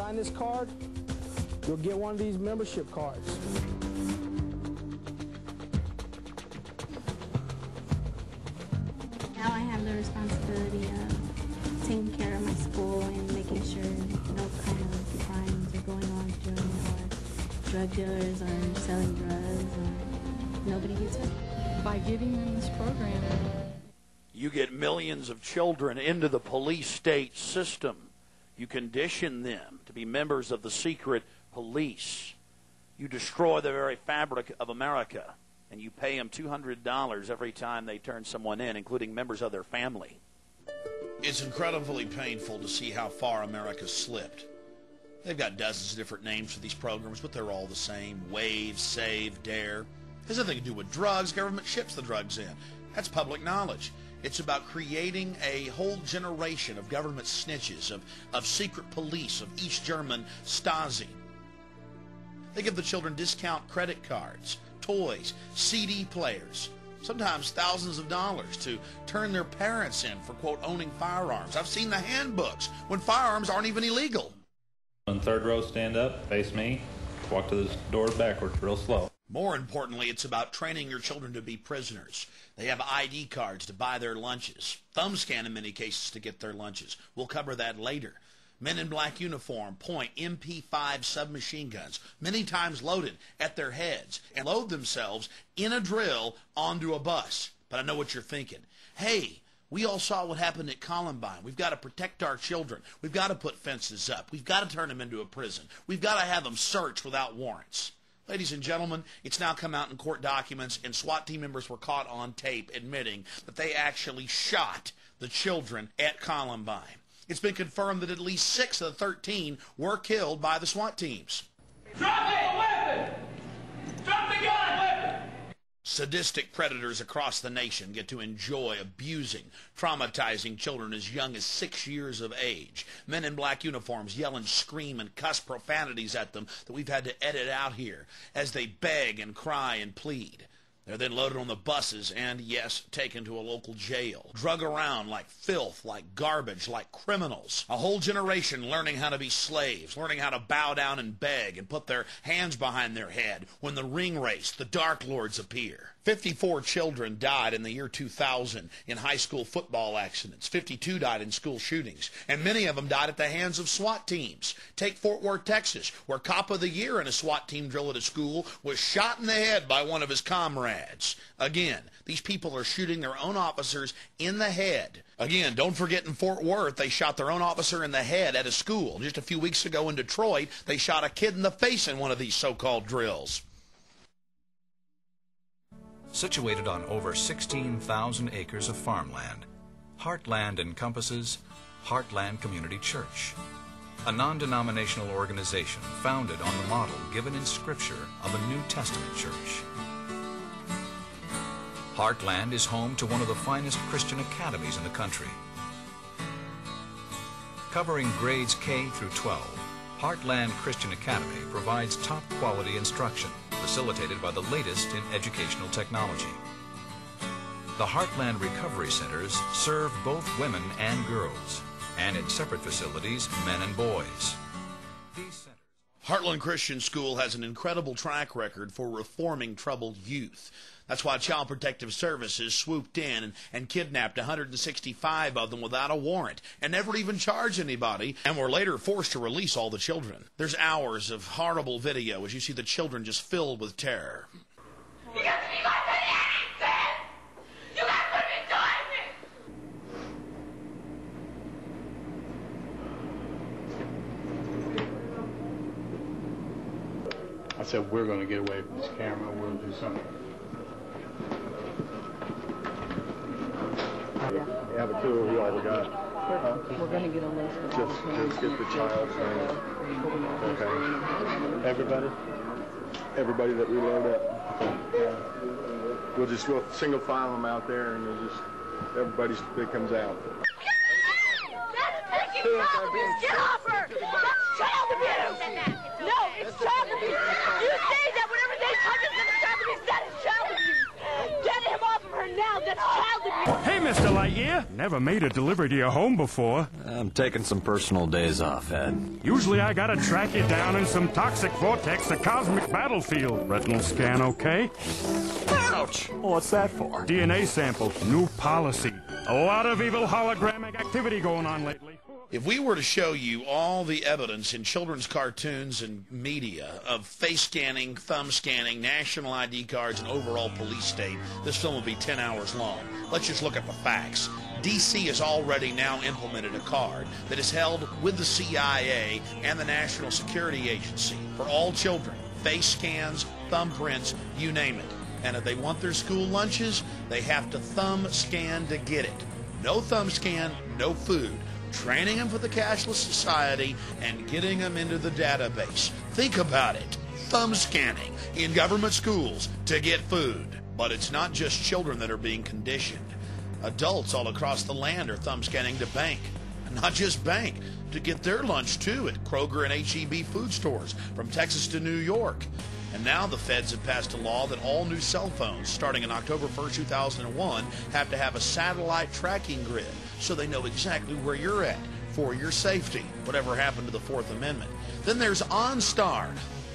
sign this card, you'll get one of these membership cards. Now I have the responsibility of taking care of my school and making sure no kind of crimes are going on during or drug dealers are selling drugs or nobody gets hurt. By giving them this program, you get millions of children into the police state system. You condition them to be members of the secret police. You destroy the very fabric of America, and you pay them $200 every time they turn someone in, including members of their family. It's incredibly painful to see how far America's slipped. They've got dozens of different names for these programs, but they're all the same. Wave, Save, Dare. It has nothing to do with drugs. Government ships the drugs in. That's public knowledge. It's about creating a whole generation of government snitches, of secret police, of East German Stasi. They give the children discount credit cards, toys, CD players, sometimes thousands of dollars to turn their parents in for, quote, owning firearms. I've seen the handbooks when firearms aren't even illegal. On third row, stand up, face me, walk to the doors backwards real slow. More importantly, it's about training your children to be prisoners. They have ID cards to buy their lunches, thumb scan in many cases to get their lunches. We'll cover that later. Men in black uniform point MP5 submachine guns, many times loaded, at their heads and load themselves in a drill onto a bus. But I know what you're thinking. Hey, we all saw what happened at Columbine. We've got to protect our children. We've got to put fences up. We've got to turn them into a prison. We've got to have them searched without warrants. Ladies and gentlemen, it's now come out in court documents, and SWAT team members were caught on tape admitting that they actually shot the children at Columbine. It's been confirmed that at least 6 of the 13 were killed by the SWAT teams. Drop the weapon! Drop the gun! Weapon! Sadistic predators across the nation get to enjoy abusing, traumatizing children as young as 6 years of age. Men in black uniforms yell and scream and cuss profanities at them that we've had to edit out here as they beg and cry and plead. They're then loaded on the buses and, yes, taken to a local jail. Drug around like filth, like garbage, like criminals. A whole generation learning how to be slaves, learning how to bow down and beg and put their hands behind their head when the ring race, the Dark Lords appear. 54 children died in the year 2000 in high school football accidents. 52 died in school shootings, and many of them died at the hands of SWAT teams. Take Fort Worth, Texas, where Cop of the Year in a SWAT team drill at a school was shot in the head by one of his comrades. Again, these people are shooting their own officers in the head. Again, don't forget in Fort Worth, they shot their own officer in the head at a school. Just a few weeks ago in Detroit, they shot a kid in the face in one of these so-called drills. Situated on over 16,000 acres of farmland, Heartland encompasses Heartland Community Church, a non-denominational organization founded on the model given in Scripture of a New Testament church. Heartland is home to one of the finest Christian academies in the country. Covering grades K through 12, Heartland Christian Academy provides top-quality instruction facilitated by the latest in educational technology. The Heartland Recovery Centers serve both women and girls, and in separate facilities, men and boys. These centers... Heartland Christian School has an incredible track record for reforming troubled youth. That's why Child Protective Services swooped in and kidnapped 165 of them without a warrant and never even charged anybody, and were later forced to release all the children. There's hours of horrible video as you see the children just filled with terror. You got to be my anything! You got to be doing me! I said, we're going to get away from this camera. We'll do something. Yeah, but two of you all we got. we're going to get a list of all the parents. Just get the child's name. Okay. Everybody that we load up. Yeah. We'll single file them out there, and everybody that comes out. That's taking child abuse! Get off her! That's child abuse! No, it's child abuse! You say that whenever they touch us in the child abuse, that is child abuse! Get him off of her now! That's child abuse! Hey, Mr. Lightyear! here? Never made a delivery to your home before. I'm taking some personal days off, Ed. Usually I gotta track you down in some toxic vortex, a cosmic battlefield. Retinal scan okay? Ouch! What's that for? DNA sample, new policy. A lot of evil hologramic activity going on lately. If we were to show you all the evidence in children's cartoons and media of face scanning, thumb scanning, national ID cards, and overall police state, this film would be 10 hours long. Let's just look at the facts. D.C. has already now implemented a card that is held with the CIA and the National Security Agency for all children. Face scans, thumbprints, you name it. And if they want their school lunches, they have to thumb scan to get it. No thumb scan, no food. Training them for the cashless society and getting them into the database. Think about it. Thumb scanning in government schools to get food. But it's not just children that are being conditioned. Adults all across the land are thumb scanning to bank. And not just bank, to get their lunch too at Kroger and H-E-B food stores from Texas to New York. And now the feds have passed a law that all new cell phones, starting in October 1st, 2001, have to have a satellite tracking grid so they know exactly where you're at for your safety, whatever happened to the Fourth Amendment. Then there's OnStar.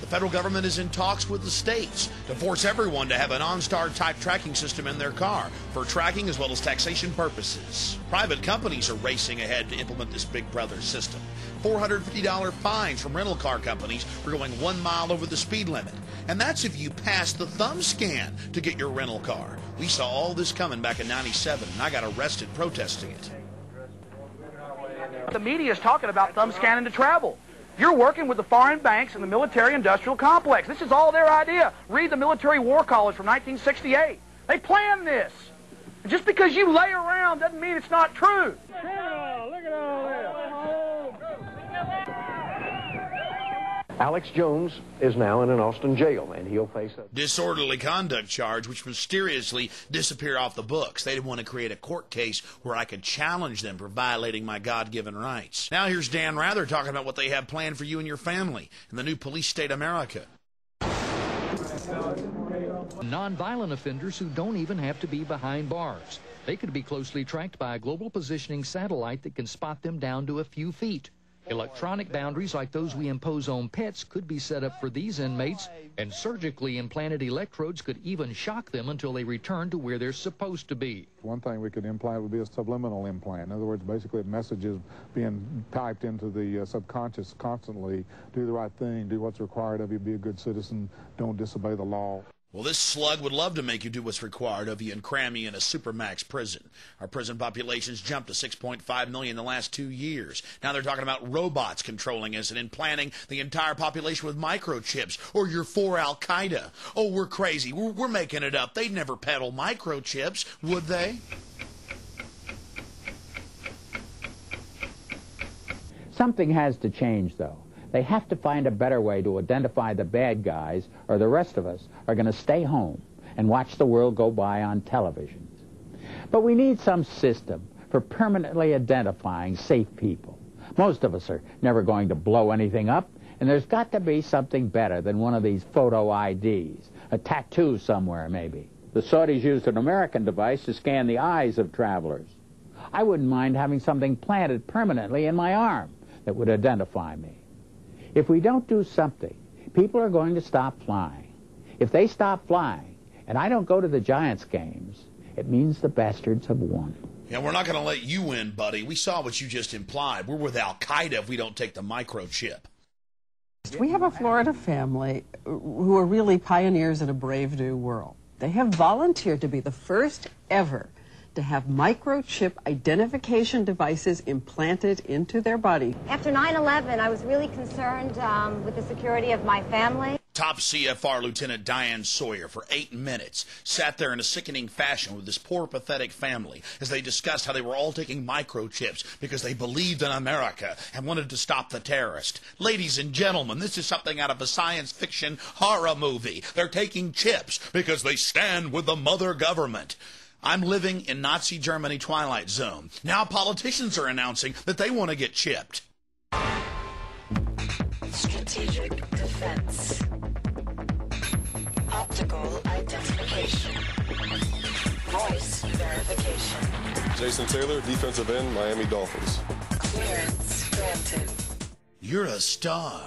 The federal government is in talks with the states to force everyone to have an OnStar-type tracking system in their car for tracking as well as taxation purposes. Private companies are racing ahead to implement this Big Brother system. $450 fines from rental car companies for going 1 mile over the speed limit. And that's if you pass the thumb scan to get your rental car. We saw all this coming back in '97, and I got arrested protesting it. The media is talking about thumb scanning to travel. You're working with the foreign banks and the military-industrial complex. This is all their idea. Read the Military War College from 1968. They planned this. And just because you lay around doesn't mean it's not true. Look at all this. Alex Jones is now in an Austin jail, and he'll face a disorderly conduct charge, which mysteriously disappeared off the books. They didn't want to create a court case where I could challenge them for violating my God-given rights. Now here's Dan Rather talking about what they have planned for you and your family in the new police state America. Nonviolent offenders who don't even have to be behind bars. They could be closely tracked by a global positioning satellite that can spot them down to a few feet. Electronic boundaries like those we impose on pets could be set up for these inmates, and surgically implanted electrodes could even shock them until they return to where they're supposed to be. One thing we could implant would be a subliminal implant. In other words, basically messages being typed into the subconscious constantly. Do the right thing, do what's required of you, be a good citizen, don't disobey the law. Well, this slug would love to make you do what's required of you and cram you in a supermax prison. Our prison population's jumped to 6.5 million in the last 2 years. Now they're talking about robots controlling us and implanting the entire population with microchips, or you're for Al-Qaeda. Oh, we're crazy. We're making it up. They'd never peddle microchips, would they? Something has to change, though. They have to find a better way to identify the bad guys, or the rest of us are going to stay home and watch the world go by on television. But we need some system for permanently identifying safe people. Most of us are never going to blow anything up, and there's got to be something better than one of these photo IDs, a tattoo somewhere maybe. The Saudis used an American device to scan the eyes of travelers. I wouldn't mind having something planted permanently in my arm that would identify me. If we don't do something, people are going to stop flying. If they stop flying, and I don't go to the Giants games, it means the bastards have won. Yeah, we're not going to let you win, buddy. We saw what you just implied. We're with Al-Qaeda if we don't take the microchip. We have a Florida family who are really pioneers in a brave new world. They have volunteered to be the first ever to have microchip identification devices implanted into their body. After 9/11, I was really concerned with the security of my family. Top CFR Lieutenant Diane Sawyer, for 8 minutes, sat there in a sickening fashion with this poor, pathetic family as they discussed how they were all taking microchips because they believed in America and wanted to stop the terrorist. Ladies and gentlemen, this is something out of a science fiction horror movie. They're taking chips because they stand with the mother government. I'm living in Nazi Germany Twilight Zone. Now politicians are announcing that they want to get chipped. Strategic defense. Optical identification. Voice verification. Jason Taylor, defensive end, Miami Dolphins. Clearance granted. You're a star.